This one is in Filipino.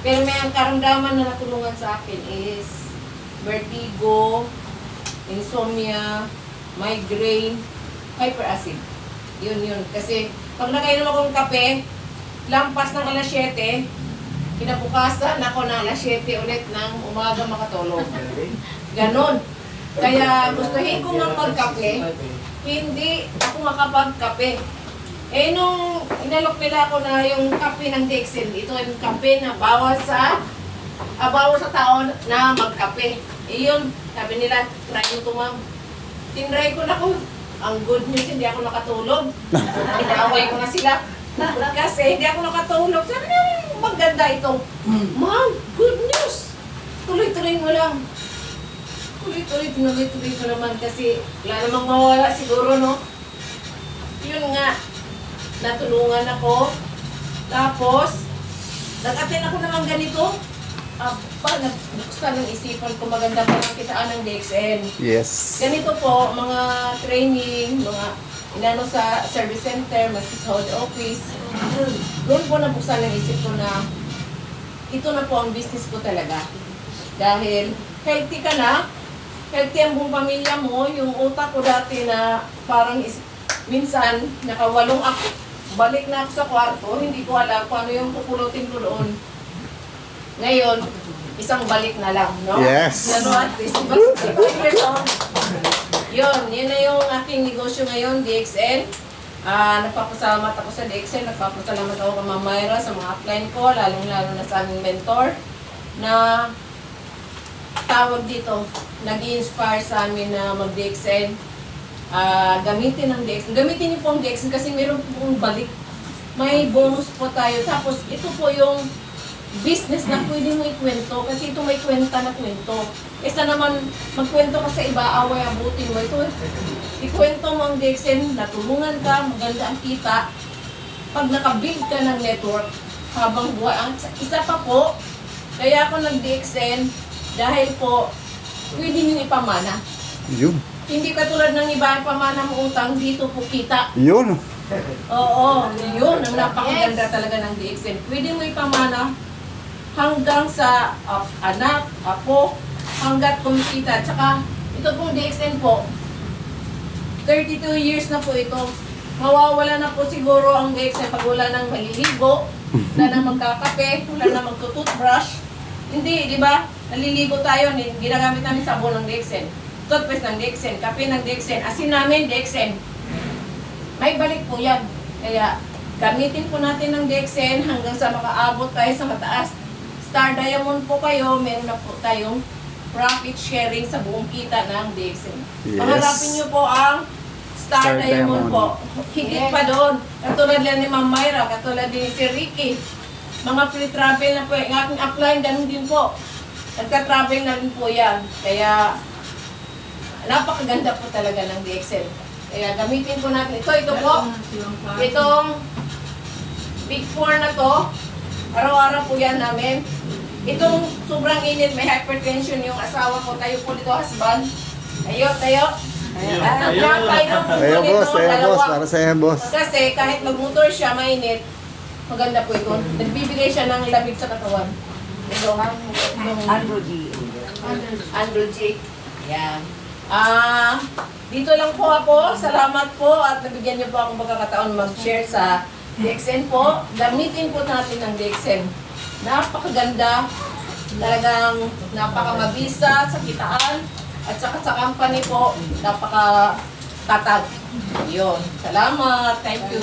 Pero may ang karamdaman na natulungan sa akin is vertigo, insomnia, migraine, hyperacid. Yun. Kasi pag nakainom akong kape, lampas ng alas 7, kinabukasan ako na alas 7 ulit ng umaga makatulog. Ganon. Kaya gustuhin ko nga magkape, hindi ako makapagkape. Eh nung inalok nila ako na yung kape ng Dexel, ito yung kape na bawal sa taon na magkape. Eh yun, sabi nila, try mo ito ma'am. Tinry ko na ko. Ang good news, hindi ako nakatulog. Inaaway ko na sila. Kasi hindi ako nakatulog. Sabi nila, maganda ito. Ma'am, good news. Tuloy-tuloy mo lang. Tuloy-tuloy ko naman kasi wala namang mawala siguro, no? Yun nga, natulungan ako. Tapos, nag-attend ako naman ganito. Nabuksan ng isipan ko, maganda pa ng kitaan ng DXN. Yes. Ganito po, mga training, mga inano sa service center, maski sa head office. Doon po nabuksan ng isip ko na ito na po ang business ko talaga. Dahil healthy ka na, healthy ang buong pamilya mo. Yung utak ko dati na parang minsan nakawalong ako, balik na ako sa kwarto, hindi ko alam kung ano yung pupulutin ko doon. Ngayon, isang balik na lang, no? Yes. Ano at least, yun na yung aking negosyo ngayon, DXN. Nagpapasalamat ako sa DXN, nagpapasalamat ako kay Ma'am Myra sa mga upline ko, lalong-lalo na sa aming mentor, na tawag dito, nag-i-inspire sa amin na mag-DXN. Gamitin ang DXN. Gamitin niyo po ang DXN kasi meron pong balik. May bonus po tayo. Tapos, ito po yung business na pwede mo ikwento kasi ito may kwenta na kwento. Kesa naman magkwento ka sa iba, away abutin mo. Ito, ikwento mo ang DXN, natulungan ka, maganda ang kita. Pag nakabuild ka ng network, habang buhay. Ang isa pa po, kaya ako nag-DXN dahil po, pwede nyo ipamana. Yun. Hindi katulad ng iba, pamana mo utang, dito po kita. Yun. Oo, yun. Ang napakaganda talaga ng DXN. Pwede mo ipamana hanggang sa anak, apo, hanggat kumikita. Tsaka, ito pong DXN po, 32 years na po ito. Mawawala na po siguro ang DXN pag wala nang maliligo, wala nang magkakape, wala nang magtututbrush. Hindi, di ba? Naliligo tayo, ginagamit namin sabon ng DXN. Toothpaste ng DXN, kape ng DXN, asin namin DXN. May balik po yan. Kaya, gamitin po natin ng DXN hanggang sa makaabot tayo sa mataas. Star Diamond po kayo, meron na po tayong profit sharing sa buong kita ng DXN. Yes. Pangarapin nyo po ang Star Diamond po. Higit pa doon. Katulad lang ni Ma'am Myra, katulad din si Ricky. Mga free travel na po. Ang aking upline, ganun din po. Nagka-travel na rin po yan. Kaya, napakaganda po talaga ng DXN. Kaya gamitin po natin. Ito po. Itong Big 4 na to. Araw-araw po yan namin. Itong sobrang init, may hypertension yung asawa ko. Tayo po dito, husband. Tayo. Ayaw, boss. Ayaw, boss. Para sa iyo, boss. Kasi kahit magmotor siya, mainit. Maganda po ito. Nagbibigay siya ng lamig sa katawan. Ito. Andrew G. Yan. Dito lang po ako. Salamat po at nabigyan niyo po akong pagkakataon mag-share sa DXN po. Gamitin po natin ng DXN. Napakaganda. Talagang napakamabisa sa kitaan. At saka sa company po, napakatatag. Yun. Salamat. Thank you.